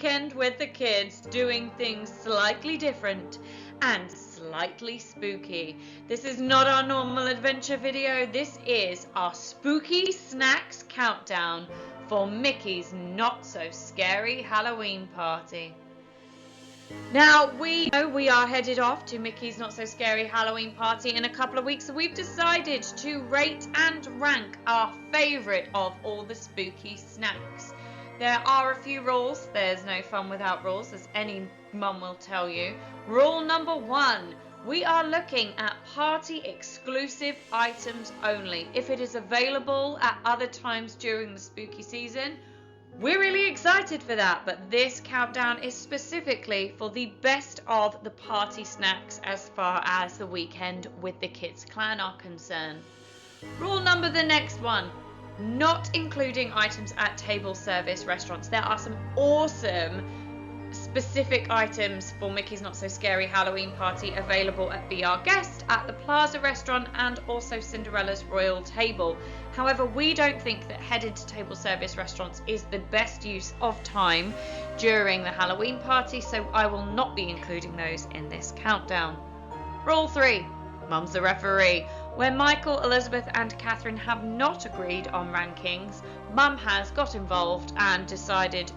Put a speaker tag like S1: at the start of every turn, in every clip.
S1: weekend with the kids doing things slightly different and slightly spooky. This is not our normal adventure video. This is our spooky snacks countdown for Mickey's Not So Scary Halloween Party. Now, we know we are headed off to Mickey's Not So Scary Halloween Party in a couple of weeks, so we've decided to rate and rank our favourite of all the spooky snacks. There are a few rules. There's no fun without rules, as any mum will tell you. Rule number 1, we are looking at party exclusive items only. If it is available at other times during the spooky season, we're really excited for that, but this countdown is specifically for the best of the party snacks as far as the weekend with the Kids Clan are concerned. Rule number the next one, not including items at table service restaurants. There are some awesome specific items for Mickey's Not So Scary Halloween Party available at Be Our Guest, at the Plaza restaurant, and also Cinderella's Royal Table. However, we don't think that headed to table service restaurants is the best use of time during the Halloween party, so I will not be including those in this countdown. Rule 3, Mum's the referee. Where Michael, Elizabeth and Catherine have not agreed on rankings, Mum has got involved and decided,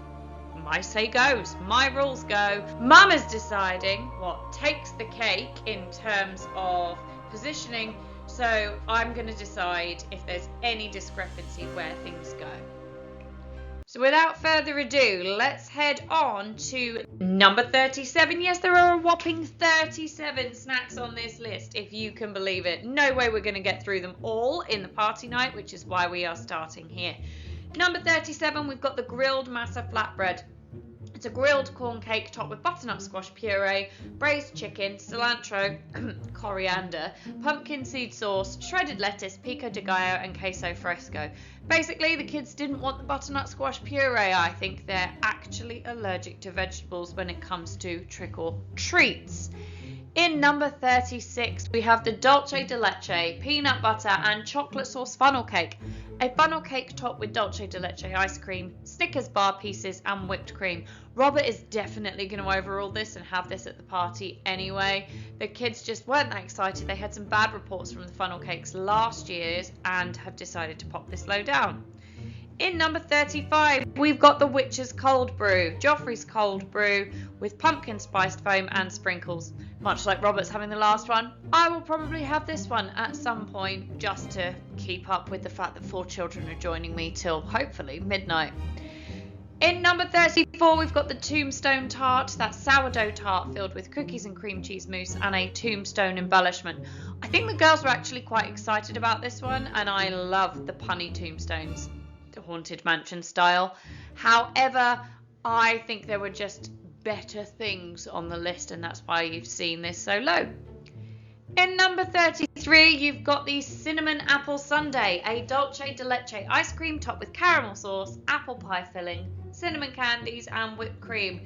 S1: my say goes, my rules go. Mum is deciding what takes the cake in terms of positioning, so I'm going to decide if there's any discrepancy where things go. So without further ado, let's head on to number 37. Yes, there are a whopping 37 snacks on this list, if you can believe it. No way we're going to get through them all in the party night, which is why we are starting here. Number 37, we've got the grilled masa flatbread. It's a grilled corn cake topped with butternut squash puree, braised chicken, cilantro, coriander, pumpkin seed sauce, shredded lettuce, pico de gallo and queso fresco. Basically, the kids didn't want the butternut squash puree. I think they're actually allergic to vegetables when it comes to trick or treats. In number 36, we have the dulce de leche, peanut butter and chocolate sauce funnel cake. A funnel cake topped with dulce de leche ice cream, Snickers bar pieces and whipped cream. Robert is definitely going to overrule this and have this at the party anyway. The kids just weren't that excited. They had some bad reports from the funnel cakes last year and have decided to pop this low down. In number 35, we've got the Witch's Cold Brew, Joffrey's Cold Brew with pumpkin spiced foam and sprinkles. Much like Robert's having the last one, I will probably have this one at some point just to keep up with the fact that 4 children are joining me till hopefully midnight. In number 34, we've got the Tombstone Tart, that sourdough tart filled with cookies and cream cheese mousse and a tombstone embellishment. I think the girls were actually quite excited about this one, and I love the punny tombstones, the Haunted Mansion style. However, I think there were just better things on the list, and that's why you've seen this so low. In number 33, you've got the Cinnamon Apple Sundae, a dulce de leche ice cream topped with caramel sauce, apple pie filling, cinnamon candies and whipped cream.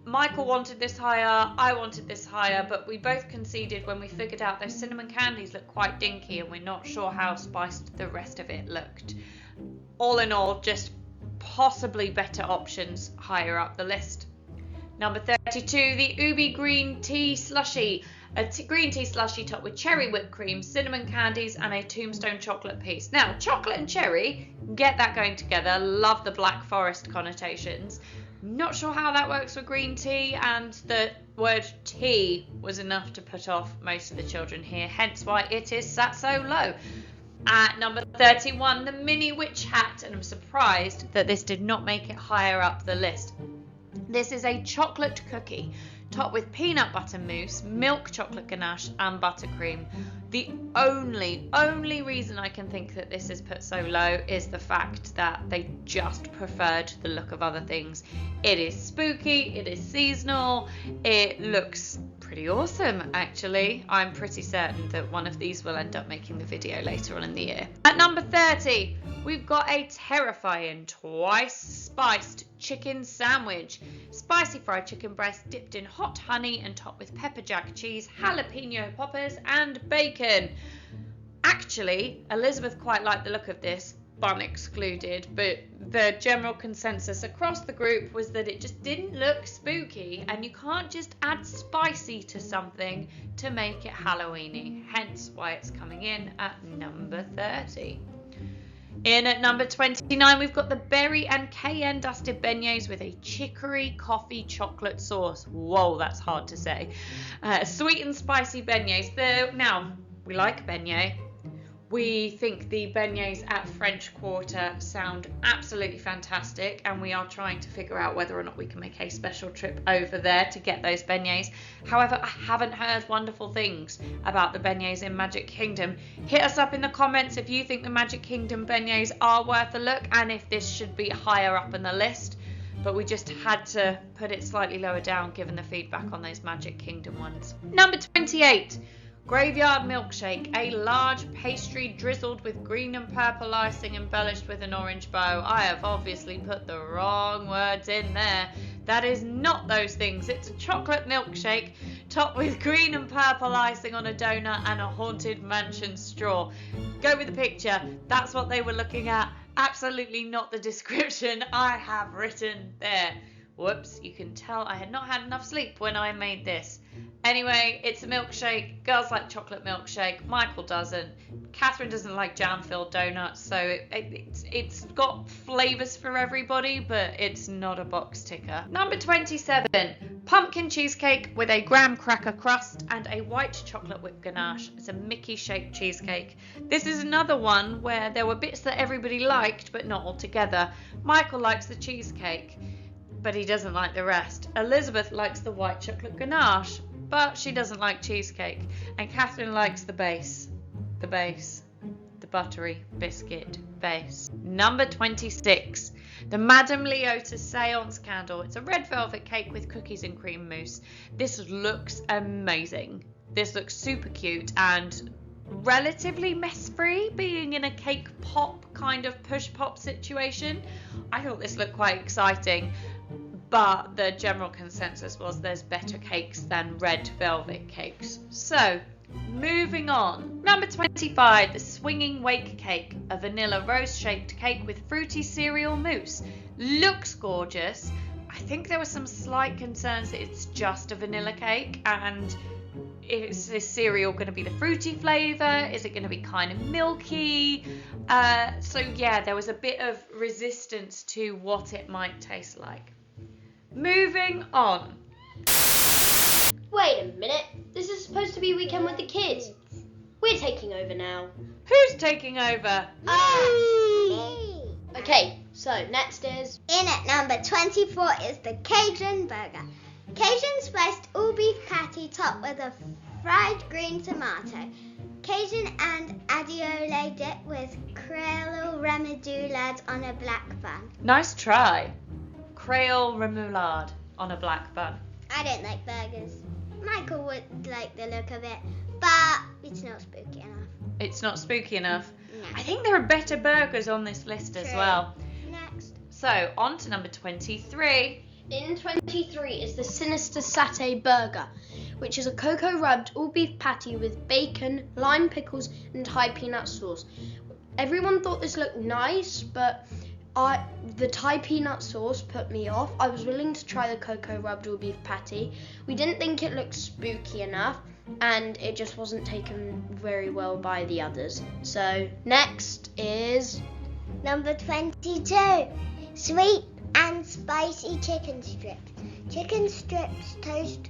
S1: Michael wanted this higher, I wanted this higher, but we both conceded when we figured out those cinnamon candies look quite dinky and we're not sure how spiced the rest of it looked. All in all, just possibly better options higher up the list. Number 32, the Ubi Green Tea Slushie. A green tea slushie topped with cherry whipped cream, cinnamon candies and a tombstone chocolate piece. Now, chocolate and cherry, get that going together. Love the Black Forest connotations. Not sure how that works with green tea, and the word tea was enough to put off most of the children here, hence why it is sat so low. At number 31, the Mini Witch Hat, and I'm surprised that this did not make it higher up the list. This is a chocolate cookie topped with peanut butter mousse, milk chocolate ganache and buttercream. The only reason I can think that this is put so low is the fact that they just preferred the look of other things. It is spooky, it is seasonal, it looks pretty awesome actually. I'm pretty certain that one of these will end up making the video later on in the year. At number 30, we've got a terrifying twice spiced chicken sandwich. Spicy fried chicken breast dipped in hot honey and topped with pepper jack cheese, jalapeno poppers and bacon. Actually, Elizabeth quite liked the look of this. bun excluded, but the general consensus across the group was that it just didn't look spooky, and you can't just add spicy to something to make it Halloweeny, hence why it's coming in at number 30. In at number 29, we've got the berry and cayenne dusted beignets with a chicory coffee chocolate sauce. Whoa, that's hard to say. Sweet and spicy beignets. Now, we like beignet. We think the beignets at French Quarter sound absolutely fantastic, and we are trying to figure out whether or not we can make a special trip over there to get those beignets. However, I haven't heard wonderful things about the beignets in Magic Kingdom. Hit us up in the comments if you think the Magic Kingdom beignets are worth a look, and if this should be higher up in the list. But we just had to put it slightly lower down given the feedback on those Magic Kingdom ones. Number 28. Graveyard milkshake, a large pastry drizzled with green and purple icing embellished with an orange bow. I have obviously put the wrong words in there. That is not those things. It's a chocolate milkshake topped with green and purple icing on a donut and a haunted mansion straw. Go with the picture. That's what they were looking at. Absolutely not the description I have written there. Whoops, you can tell I had not had enough sleep when I made this. Anyway, it's a milkshake. Girls like chocolate milkshake. Michael doesn't. Catherine doesn't like jam-filled donuts, so it's got flavours for everybody, but it's not a box ticker. Number 27, pumpkin cheesecake with a graham cracker crust and a white chocolate whipped ganache. It's a Mickey-shaped cheesecake. This is another one where there were bits that everybody liked, but not all together. Michael likes the cheesecake, but he doesn't like the rest. Elizabeth likes the white chocolate ganache, but she doesn't like cheesecake. And Catherine likes the base, the buttery biscuit base. Number 26, the Madame Leota Seance Candle. It's a red velvet cake with cookies and cream mousse. This looks amazing. This looks super cute and relatively mess-free, being in a cake pop kind of push pop situation. I thought this looked quite exciting. But the general consensus was there's better cakes than red velvet cakes. So, moving on. Number 25, the Swinging Wake Cake, a vanilla rose-shaped cake with fruity cereal mousse. Looks gorgeous. I think there were some slight concerns that it's just a vanilla cake, and is this cereal going to be the fruity flavour? Is it going to be kind of milky? So yeah, there was a bit of resistance to what it might taste like. Moving on.
S2: Wait a minute. This is supposed to be Weekend with the Kids. We're taking over now.
S1: Who's taking over?
S3: Me.
S2: Okay, so next is...
S3: In at number 24 is the Cajun Burger. Cajun spiced all beef patty topped with a fried green tomato. Cajun and adiole dip with Creole remoulade on a black bun.
S1: Nice try. Creole remoulade on a black bun.
S3: I don't like burgers. Michael would like the look of it, but it's not spooky enough.
S1: It's not spooky enough.
S3: No.
S1: I think there are better burgers on this list as
S3: True.
S1: well.
S3: Next.
S1: So, on to number 23.
S2: In 23 is the Sinister Satay Burger, which is a cocoa rubbed all beef patty with bacon, lime pickles and Thai peanut sauce. Everyone thought this looked nice, but the Thai peanut sauce put me off. I was willing to try the cocoa rubbed all beef patty. We didn't think it looked spooky enough, and it just wasn't taken very well by the others. So next is
S3: Number 22. Sweet and spicy chicken strips. Chicken strips toast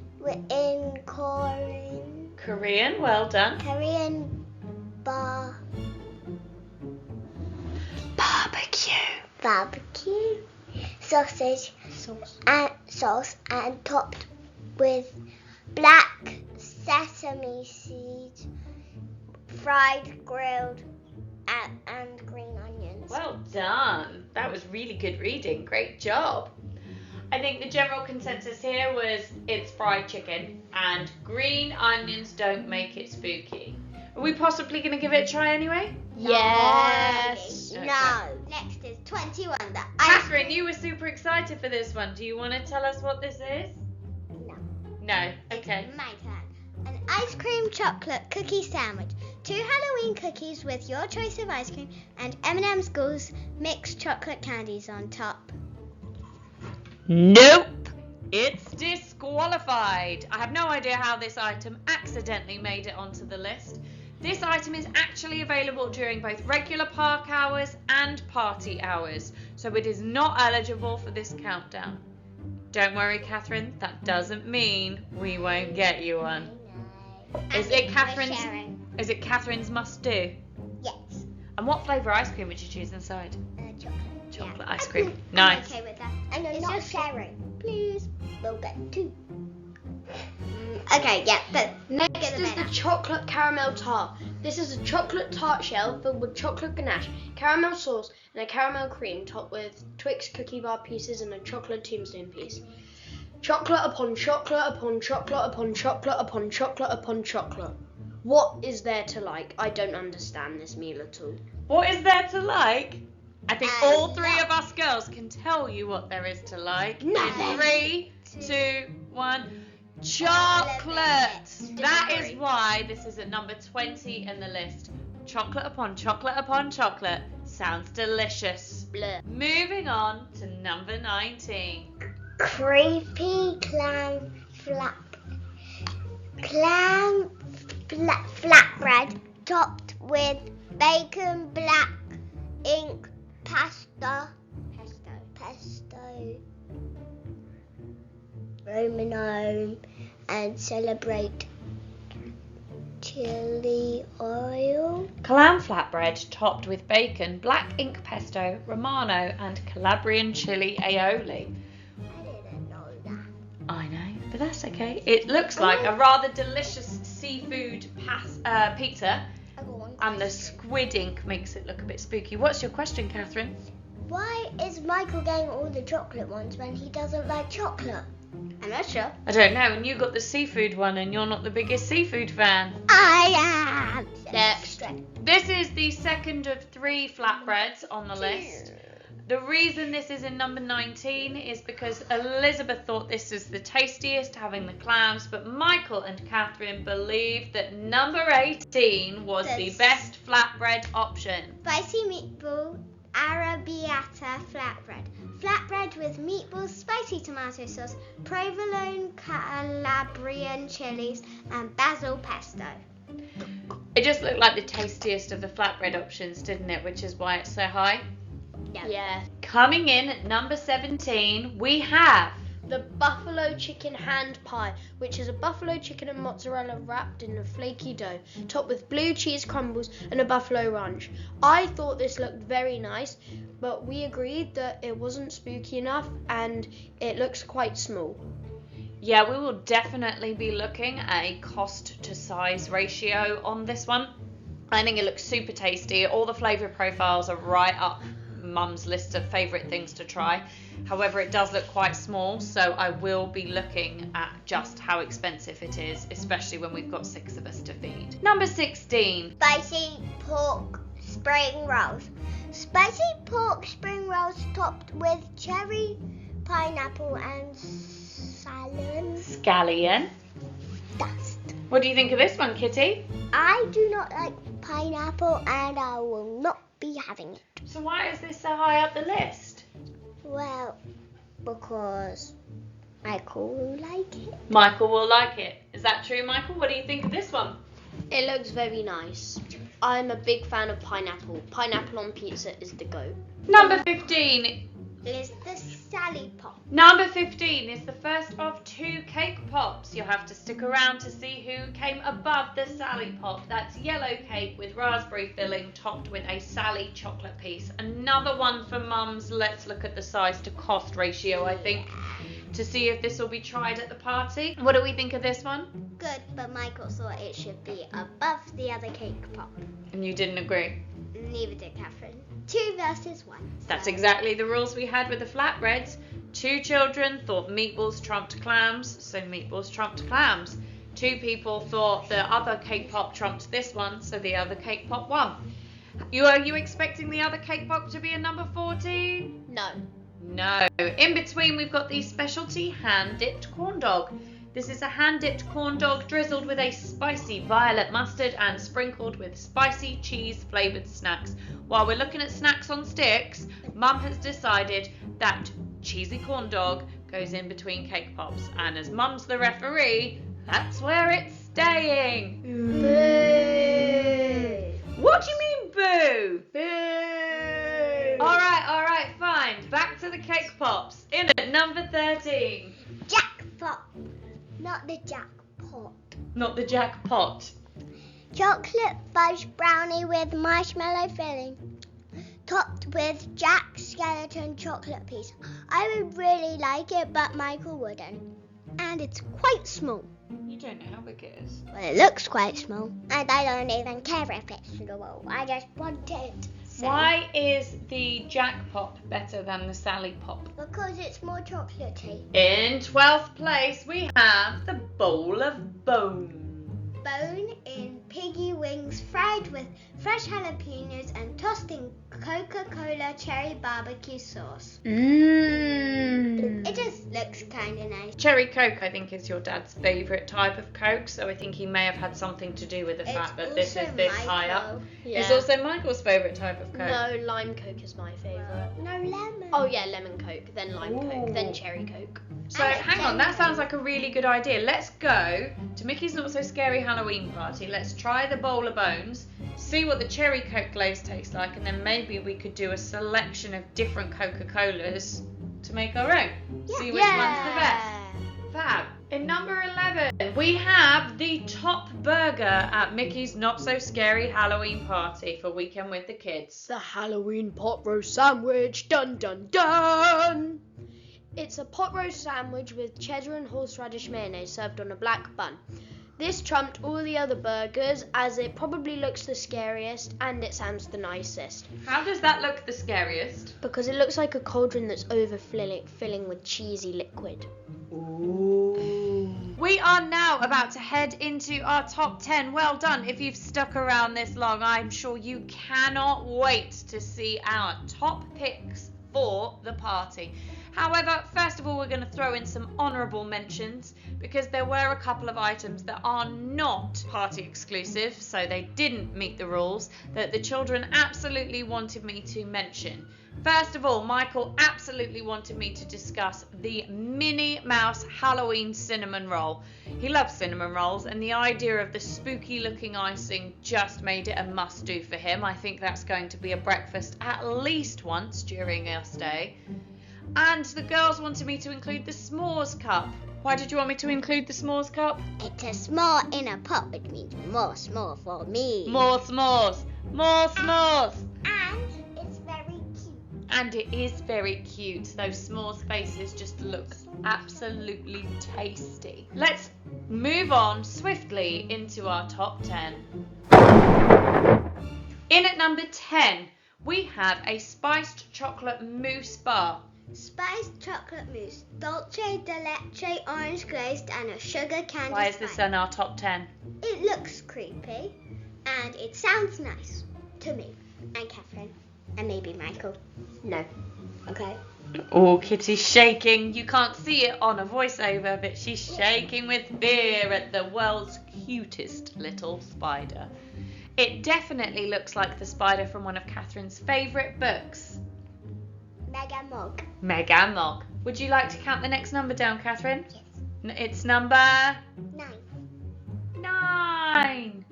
S3: in
S1: Korean, well done.
S3: Korean barbecue sausage sauce and topped with black sesame seeds, fried, grilled, and green onions.
S1: Well done. That was really good reading. Great job. I think the general consensus here was it's fried chicken and green onions don't make it spooky. Are we possibly going to give it a try anyway?
S2: yes.
S1: Okay.
S3: No. Next is 21.
S1: Catherine, you were super excited for this one. Do you want to tell us what this is?
S3: No.
S1: No. Okay.
S3: My turn. An ice cream chocolate cookie sandwich. 2 Halloween cookies with your choice of ice cream and M&M's Ghouls mixed chocolate candies on top.
S1: Nope. It's disqualified. I have no idea how this item accidentally made it onto the list. This item is actually available during both regular park hours and party hours, so it is not eligible for this countdown. Don't worry, Catherine, that doesn't mean we won't get you one. Is it Catherine's must do?
S3: Yes.
S1: And what flavour ice cream would you choose inside?
S3: Chocolate.
S1: Chocolate
S3: Yeah.
S1: ice cream.
S3: I'm
S1: Nice.
S3: okay with that. And I'm not sharing. Please. We'll get 2. Okay, yeah.
S2: Next is the chocolate caramel tart. This is a chocolate tart shell filled with chocolate ganache, caramel sauce, and a caramel cream topped with Twix cookie bar pieces and a chocolate tombstone piece. Chocolate upon chocolate upon chocolate upon chocolate upon chocolate upon chocolate. What is there to like? I don't understand this meal at all.
S1: What is there to like? I think all 3 of us girls can tell you what there is to like.
S2: Nothing.
S1: 3, 2, 1. Chocolate! That is why this is at number 20 in the list. Chocolate upon chocolate upon chocolate. Sounds delicious.
S2: Bleh.
S1: Moving on to number 19.
S3: Creepy clam flatbread topped with bacon black ink pesto Romano and celebrate chili oil.
S1: Clam flatbread topped with bacon, black ink pesto, Romano, and Calabrian chili aioli.
S3: I didn't know that.
S1: I know, but that's okay. It looks like a rather delicious seafood pizza, and the squid ink makes it look a bit spooky. What's your question, Catherine?
S3: Why is Michael getting all the chocolate ones when he doesn't like chocolate? I'm not sure.
S1: I don't know, and you got the seafood one, and you're not the biggest seafood fan.
S3: I am.
S2: Next.
S1: This is the second of 3 flatbreads on the list. The reason this is in number 19 is because Elizabeth thought this was the tastiest, having the clams, but Michael and Catherine believed that number 18 was the best flatbread option.
S3: Spicy meatball arrabbiata flatbread. Flatbread with meatballs, spicy tomato sauce, provolone Calabrian chilies, and basil pesto.
S1: It just looked like the tastiest of the flatbread options, didn't it? Which is why it's so high.
S2: Yeah.
S1: Coming in at number 17, we have
S2: The buffalo chicken hand pie, which is a buffalo chicken and mozzarella wrapped in a flaky dough, topped with blue cheese crumbles and a buffalo ranch. I thought this looked very nice, but we agreed that it wasn't spooky enough and it looks quite small.
S1: Yeah, we will definitely be looking at a cost to size ratio on this one. I think it looks super tasty. All the flavour profiles are right up Mum's list of favourite things to try. However, it does look quite small, so I will be looking at just how expensive it is, especially when we've got 6 of us to feed. Number 16.
S3: Spicy pork spring rolls. Spicy pork spring rolls topped with cherry, pineapple, and
S1: Scallion.
S3: dust.
S1: What do you think of this one, Kitty?
S3: I do not like pineapple, and I will not be having it.
S1: So why is this so high up the list?
S3: Well, because Michael will like it.
S1: Michael will like it. Is that true, Michael? What do you think of this one?
S2: It looks very nice. I'm a big fan of pineapple. Pineapple on pizza is the go.
S1: Number 15.
S3: Is the Sally Pop.
S1: Number 15 is the first of 2 cake pops. You'll have to stick around to see who came above the Sally Pop. That's yellow cake with raspberry filling topped with a Sally chocolate piece. Another one for Mum's let's look at the size to cost ratio, I think, to see if this will be tried at the party. What do we think of this one?
S3: Good, but Michael thought it should be above the other cake pop.
S1: And you didn't agree?
S3: Neither did Catherine. 2 versus 1.
S1: That's exactly the rules we had with the flatbreads. 2 children thought meatballs trumped clams, so meatballs trumped clams. 2 people thought the other cake pop trumped this one, so the other cake pop won. Are you expecting the other cake pop to be a number 14?
S2: No.
S1: No. In between, we've got the specialty hand-dipped corn dog. This is a hand-dipped corn dog drizzled with a spicy violet mustard and sprinkled with spicy cheese-flavoured snacks. While we're looking at snacks on sticks, Mum has decided that cheesy corn dog goes in between cake pops. And as Mum's the referee, that's where it's staying.
S2: Boo!
S1: What do you mean, boo?
S2: Boo!
S1: All right, fine. Back to the cake pops. In at number 13.
S3: Jackpot, not the jackpot.
S1: Not the jackpot.
S3: Chocolate fudge brownie with marshmallow filling, topped with Jack Skeleton chocolate piece. I would really like it, but Michael wouldn't. And it's quite small.
S1: You don't know how big it is.
S3: Well, it looks quite small. And I don't even care if it's small. I just want it. So,
S1: Why is the jackpot better than the Sally Pop?
S3: because it's more chocolatey.
S1: In 12th place, we have the bowl of bone.
S3: Bone in piggy wings fried with fresh jalapenos and tossed in Coca-Cola cherry barbecue sauce. It just looks kind of nice.
S1: Cherry Coke, I think, is your dad's favourite type of Coke, so I think he may have had something to do with the fact that this is this high up.
S2: Yeah.
S1: It's also Michael's favourite type of Coke.
S2: No, lime Coke is my favourite.
S3: No lemon.
S2: Oh yeah, lemon Coke, then lime Coke,
S1: Ooh.
S2: then cherry Coke.
S1: So hang on, that sounds like a really good idea. Let's go to Mickey's Not So Scary Halloween Party. Let's try the bowl of bones, see what the cherry Coke glaze tastes like, and then maybe we could do a selection of different Coca-Colas to make our own. See which one's the best. Fab. In number 11, we have the top burger at Mickey's Not So Scary Halloween Party for Weekend with the Kids.
S2: The Halloween pot roast sandwich, dun dun dun! It's a pot roast sandwich with cheddar and horseradish mayonnaise served on a black bun. This trumped all the other burgers as it probably looks the scariest and it sounds the nicest.
S1: How does that look the scariest?
S2: Because it looks like a cauldron that's filling with cheesy liquid.
S1: We are now about to head into our top 10. Well done if you've stuck around this long. I'm sure you cannot wait to see our top picks for the party. However, first of all, we're going to throw in some honourable mentions because there were a couple of items that are not party exclusive, so they didn't meet the rules, that the children absolutely wanted me to mention. First of all, Michael absolutely wanted me to discuss the Minnie Mouse Halloween cinnamon roll. He loves cinnamon rolls, and the idea of the spooky looking icing just made it a must do for him. I think that's going to be a breakfast at least once during our stay. And the girls wanted me to include the s'mores cup. Why did you want me to include the s'mores cup?
S3: It's a small in a pot, which means more s'more for me.
S1: More s'mores! More s'mores!
S3: And it's very cute.
S1: And it is very cute. Those s'mores faces just look absolutely tasty. Let's move on swiftly into our top 10. In at number 10, we have a spiced chocolate mousse bar.
S3: Spiced chocolate mousse, dolce de leche orange glazed, and a sugar candy.
S1: Why is this
S3: spice.
S1: in our top 10?
S3: It looks creepy, and it sounds nice to me and Catherine, and maybe Michael.
S2: No.
S3: Okay.
S1: Oh, Kitty's shaking. You can't see it on a voiceover, but she's shaking with fear at the world's cutest little spider. It definitely looks like the spider from one of Catherine's favourite books,
S3: Mega Mug.
S1: Mega Mog. Would you like to count the next number down, Catherine?
S3: Yes.
S1: It's number 9.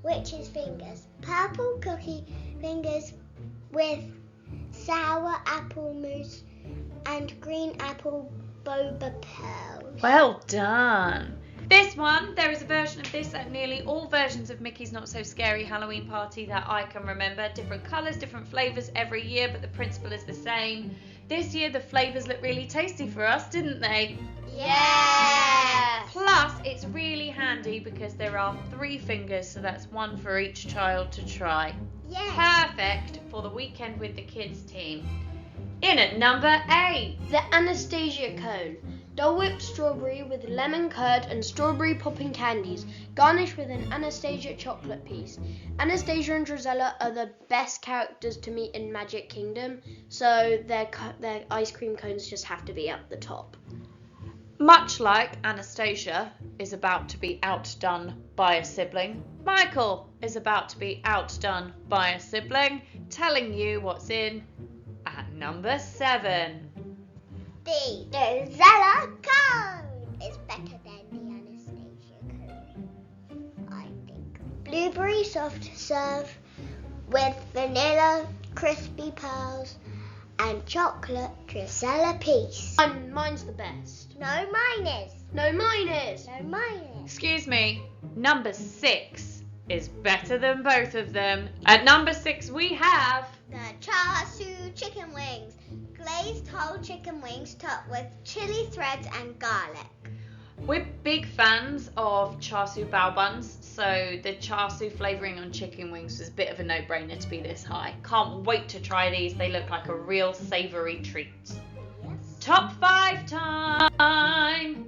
S3: Witch's fingers. Purple cookie fingers with sour apple mousse and green apple boba pearls.
S1: Well done. This one, there is a version of this at nearly all versions of Mickey's Not So Scary Halloween Party that I can remember. Different colours, different flavours every year, but the principle is the same. This year the flavours look really tasty for us, didn't they?
S3: Yes!
S1: Plus, it's really handy because there are 3 fingers, so that's 1 for each child to try.
S3: Yes!
S1: Perfect for the Weekend with the Kids team. In at number 8.
S2: The Anastasia cone. Dole whipped strawberry with lemon curd and strawberry popping candies, garnished with an Anastasia chocolate piece. Anastasia and Drizella are the best characters to meet in Magic Kingdom, so their ice cream cones just have to be up the top.
S1: Much like Anastasia is about to be outdone by a sibling, Michael is about to be outdone by a sibling, telling you what's in at number 7.
S3: The Zella cone is better than the Anastasia cone, I think. Blueberry soft serve with vanilla crispy pearls and chocolate Drizella piece.
S2: Mine's the best.
S3: No, mine is.
S2: No, mine is.
S3: No, mine is.
S1: Excuse me, number 6 is better than both of them. At number 6 we have
S3: The char siu chicken wings. Glazed whole chicken wings topped with chili threads and garlic.
S1: We're big fans of char siu bao buns, so the char siu flavouring on chicken wings was a bit of a no-brainer to be this high. Can't wait to try these, they look like a real savoury treat.
S3: Yes.
S1: Top 5 time!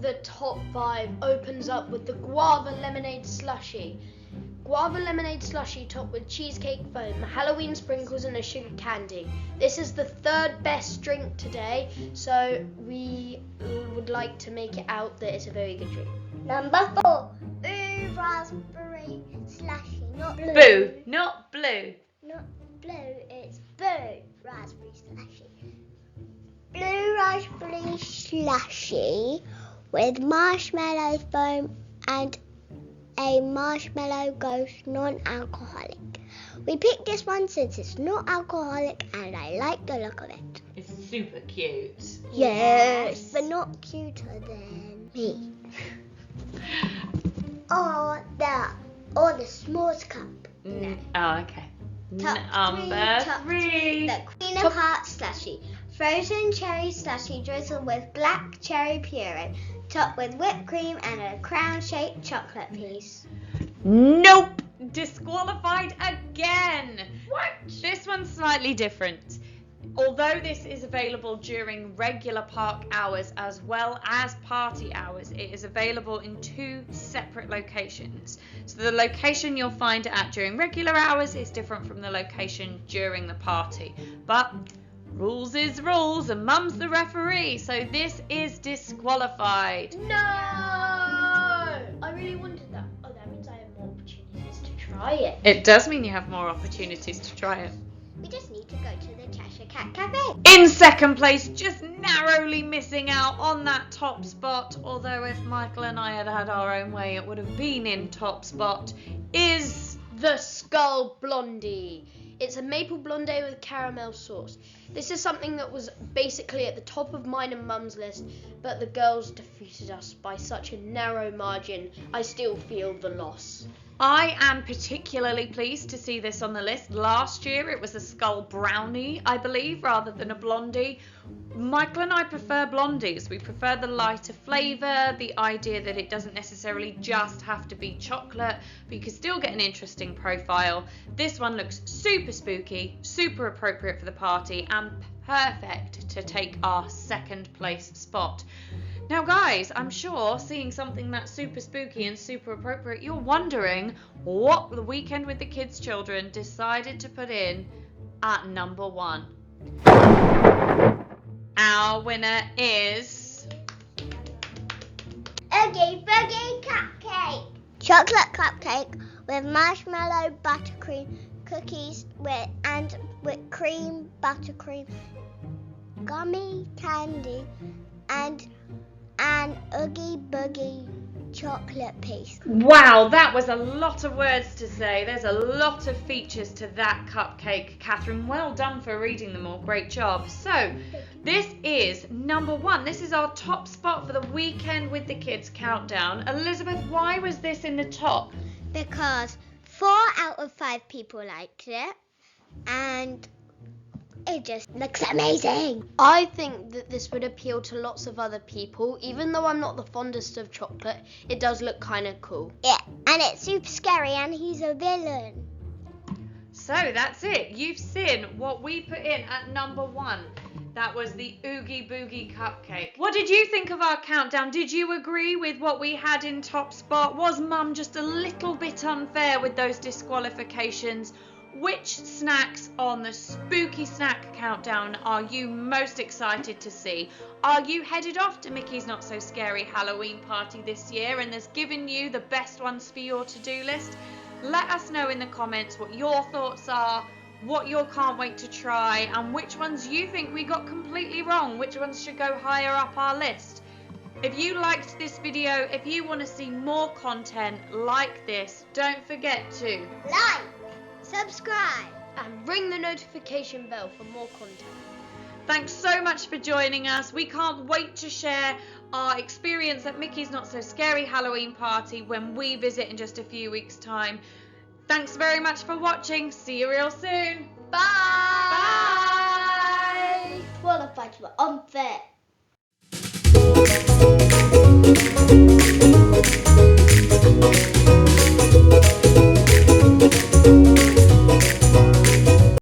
S2: The top 5 opens up with the guava lemonade slushie. Guava lemonade slushie topped with cheesecake foam, Halloween sprinkles and a sugar candy. This is the 3rd best drink today, so we would like to make it out that it's a very good drink.
S3: Number 4. Ooh, raspberry slushy. Not blue.
S1: Boo, not blue.
S3: Not blue, it's boo. Raspberry slushy. Blue raspberry slushy with marshmallow foam and a marshmallow ghost non-alcoholic. We picked this one since it's not alcoholic and I like the look of it.
S1: It's super cute.
S3: Yes, but not cuter than me. or the s'mores cup. No.
S1: Oh, okay.
S3: Top
S1: Number 3.
S3: The Queen of Hearts slushie. Frozen cherry slushie drizzled with black cherry puree, topped with whipped cream and a crown-shaped chocolate piece.
S1: Nope! Disqualified again!
S2: What?
S1: This one's slightly different. Although this is available during regular park hours as well as party hours, it is available in 2 separate locations. So the location you'll find it at during regular hours is different from the location during the party. But rules is rules and Mum's the referee, so this is disqualified.
S2: No! I really wanted that. Oh, that means I have more opportunities to try it.
S1: It does mean you have more opportunities to try it.
S3: We just need to go to the Cheshire Cat Cafe.
S1: In second place, just narrowly missing out on that top spot, although if Michael and I had had our own way, it would have been in top spot, is
S2: The Skull Blondie. It's a maple blondie with caramel sauce. This is something that was basically at the top of mine and Mum's list, but the girls defeated us by such a narrow margin. I still feel the loss.
S1: I am particularly pleased to see this on the list. Last year it was a skull brownie, I believe, rather than a blondie. Michael and I prefer blondies. We prefer the lighter flavour, the idea that it doesn't necessarily just have to be chocolate, but you can still get an interesting profile. This one looks super spooky, super appropriate for the party, and perfect to take our 2nd place spot. Now guys, I'm sure seeing something that's super spooky and super appropriate, you're wondering what the Weekend with the Kids children decided to put in at number 1. Our winner is
S3: Oogie Boogie Cupcake. Chocolate cupcake with marshmallow buttercream cookies and whipped cream, buttercream, gummy candy, and an Oogie Boogie chocolate piece.
S1: Wow, that was a lot of words to say. There's a lot of features to that cupcake, Catherine. Well done for reading them all. Great job. So, this is number 1. This is our top spot for the Weekend with the Kids countdown. Elizabeth, why was this in the top?
S3: Because 4 out of 5 people liked it, and it just looks amazing.
S2: I think that this would appeal to lots of other people. Even though I'm not the fondest of chocolate, it does look kind of cool.
S3: Yeah, and it's super scary, and he's a villain.
S1: So that's it. You've seen what we put in at number 1. That was the Oogie Boogie Cupcake. What did you think of our countdown? Did you agree with what we had in top spot? Was Mum just a little bit unfair with those disqualifications? Which snacks on the spooky snack countdown are you most excited to see? Are you headed off to Mickey's Not So Scary Halloween party this year and has given you the best ones for your to-do list? Let us know in the comments what your thoughts are, what you can't wait to try, and which ones you think we got completely wrong, which ones should go higher up our list. If you liked this video, if you want to see more content like this, don't forget to
S3: Like, subscribe,
S2: And ring the notification bell for more content.
S1: Thanks so much for joining us. We can't wait to share our experience at Mickey's Not So Scary Halloween party when we visit in just a few weeks' time. Thanks very much for watching. See you real soon.
S2: Bye!
S3: What if I were unfair?